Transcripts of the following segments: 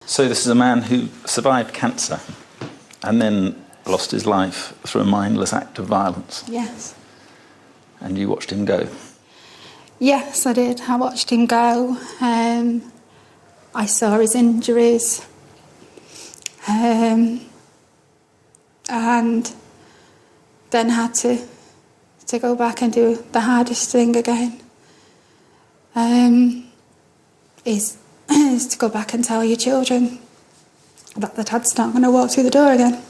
So this is a man who survived cancer and then lost his life through a mindless act of violence. Yes. And you watched him go? Yes, I did. I watched him go. I saw his injuries. And then had to go back and do the hardest thing again. Is to go back and tell your children that the dad's not going to walk through the door again.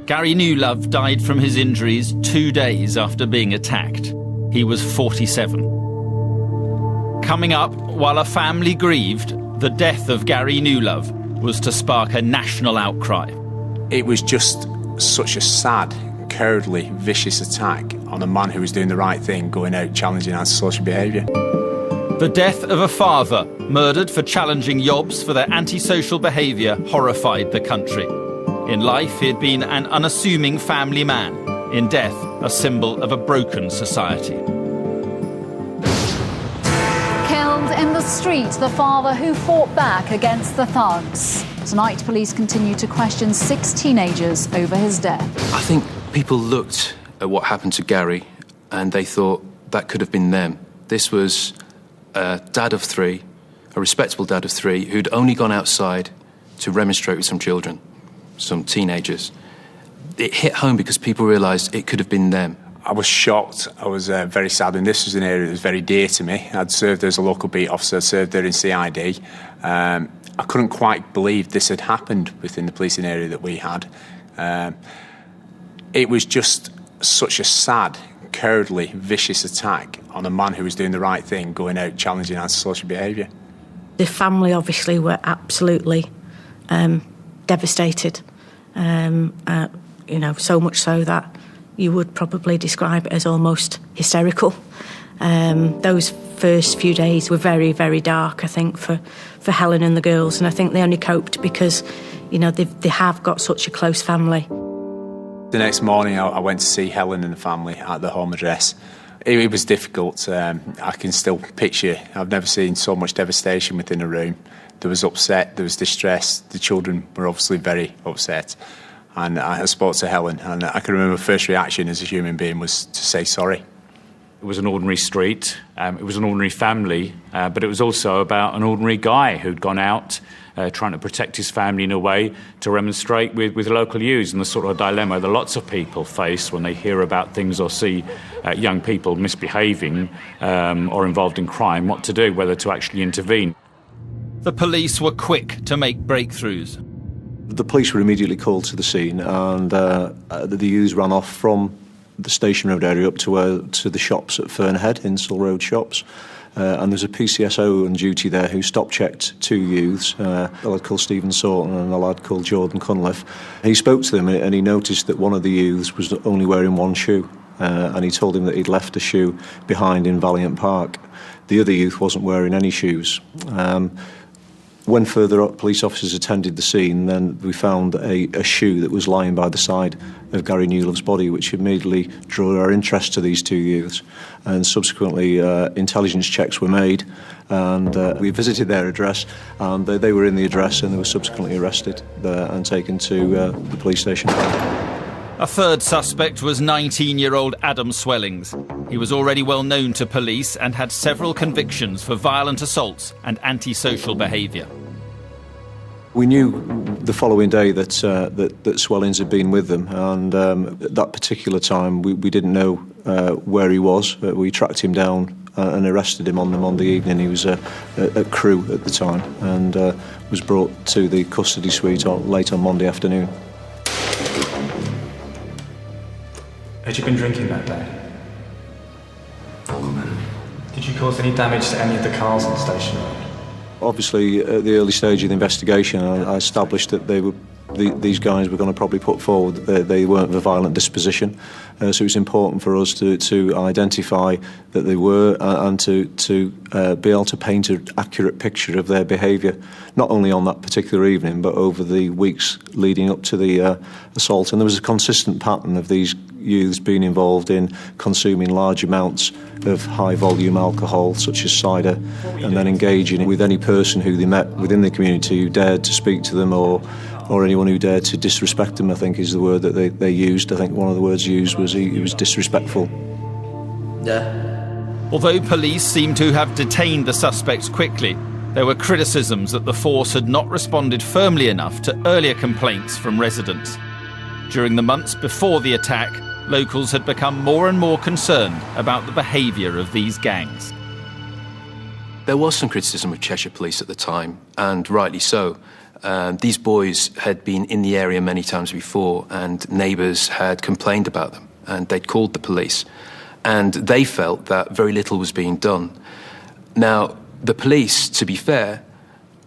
Garry Newlove died from his injuries 2 days after being attacked. He was 47. Coming up, while a family grieved, the death of Garry Newlove was to spark a national outcry. It was just such a sad, cowardly, vicious attack on a man who was doing the right thing, going out challenging antisocial behaviour. The death of a father murdered for challenging yobs for their antisocial behaviour horrified the country. In life, he had been an unassuming family man. In death, a symbol of a broken society. Killed in the street, the father who fought back against the thugs. Tonight, police continue to question 6 teenagers over his death. I think people looked at what happened to Garry and they thought that could have been them. This was a dad of 3, a respectable dad of 3, who'd only gone outside to remonstrate with some children, some teenagers. It hit home because people realised it could have been them. I was shocked. I was very sad, and this was an area that was very dear to me. I'd served as a local beat officer, I served there in CID. I couldn't quite believe this had happened within the policing area that we had. It was just such a sad, cowardly, vicious attack on a man who was doing the right thing, going out challenging antisocial behaviour. The family obviously were absolutely devastated. You know, so much so that you would probably describe it as almost hysterical. Those first few days were very, very dark, I think, for Helen and the girls, and I think they only coped because, you know, they have got such a close family. The next morning I went to see Helen and the family at the home address. It was difficult. I can still picture, I've never seen so much devastation within a room. There was upset, there was distress, the children were obviously very upset. And I spoke to Helen, and I can remember my first reaction as a human being was to say sorry. It was an ordinary street, it was an ordinary family, but it was also about an ordinary guy who'd gone out trying to protect his family in a way to remonstrate with local youths, and the sort of dilemma that lots of people face when they hear about things or see young people misbehaving or involved in crime, what to do, whether to actually intervene. The police were quick to make breakthroughs. The police were immediately called to the scene, and the youths ran off from the Station Road area up to the shops at Fernhead, Insall Road shops. And there's a PCSO on duty there who stop-checked 2 youths, a lad called Stephen Sorton and a lad called Jordan Cunliffe. He spoke to them and he noticed that one of the youths was only wearing 1 shoe, and he told him that he'd left a shoe behind in Valiant Park. The other youth wasn't wearing any shoes. When further up police officers attended the scene, then we found a shoe that was lying by the side of Garry Newlove's body, which immediately drew our interest to these 2 youths. And subsequently, intelligence checks were made, and we visited their address, and they were in the address, and they were subsequently arrested and taken to the police station. A third suspect was 19-year-old Adam Swellings. He was already well known to police and had several convictions for violent assaults and antisocial behaviour. We knew the following day that Swellings had been with them, and at that particular time we didn't know where he was. We tracked him down and arrested him on the Monday evening. He was at Crewe at the time, and was brought to the custody suite late on Monday afternoon. Had you been drinking that day? Volman. Did you cause any damage to any of the cars on the Station Road? Obviously, at the early stage of the investigation, I established that these guys were going to probably put forward that they weren't of a violent disposition. So it was important for us to identify that they were and to be able to paint an accurate picture of their behaviour, not only on that particular evening, but over the weeks leading up to the assault. And there was a consistent pattern of these youths been involved in consuming large amounts of high-volume alcohol, such as cider, and then engaging with any person who they met within the community who dared to speak to them or anyone who dared to disrespect them, I think is the word that they used. I think one of the words used was he was disrespectful. Yeah. Although police seem to have detained the suspects quickly, there were criticisms that the force had not responded firmly enough to earlier complaints from residents. During the months before the attack, locals had become more and more concerned about the behaviour of these gangs. There was some criticism of Cheshire Police at the time, and rightly so. These boys had been in the area many times before, and neighbours had complained about them, and they'd called the police. And they felt that very little was being done. Now, the police, to be fair,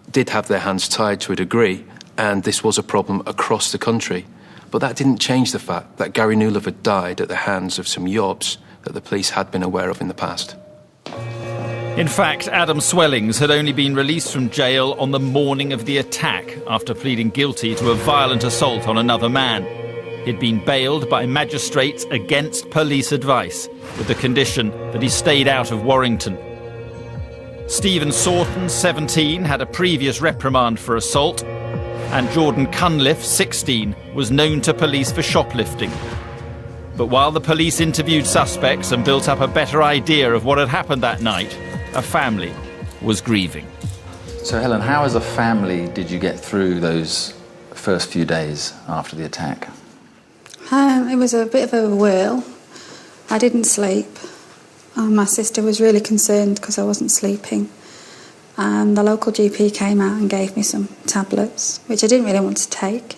did have their hands tied to a degree, and this was a problem across the country. But that didn't change the fact that Garry Newlove had died at the hands of some yobs that the police had been aware of in the past. In fact, Adam Swellings had only been released from jail on the morning of the attack after pleading guilty to a violent assault on another man. He'd been bailed by magistrates against police advice, with the condition that he stayed out of Warrington. Stephen Sorton, 17, had a previous reprimand for assault, and Jordan Cunliffe, 16, was known to police for shoplifting. But while the police interviewed suspects and built up a better idea of what had happened that night, a family was grieving. So, Helen, how as a family did you get through those first few days after the attack? It was a bit of a whirl. I didn't sleep. My sister was really concerned because I wasn't sleeping. And the local GP came out and gave me some tablets, which I didn't really want to take.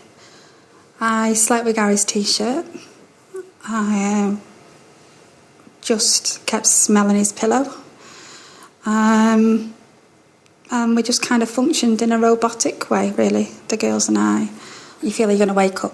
I slept with Gary's T-shirt. I just kept smelling his pillow. And we just kind of functioned in a robotic way, really, the girls and I. You feel you're going to wake up.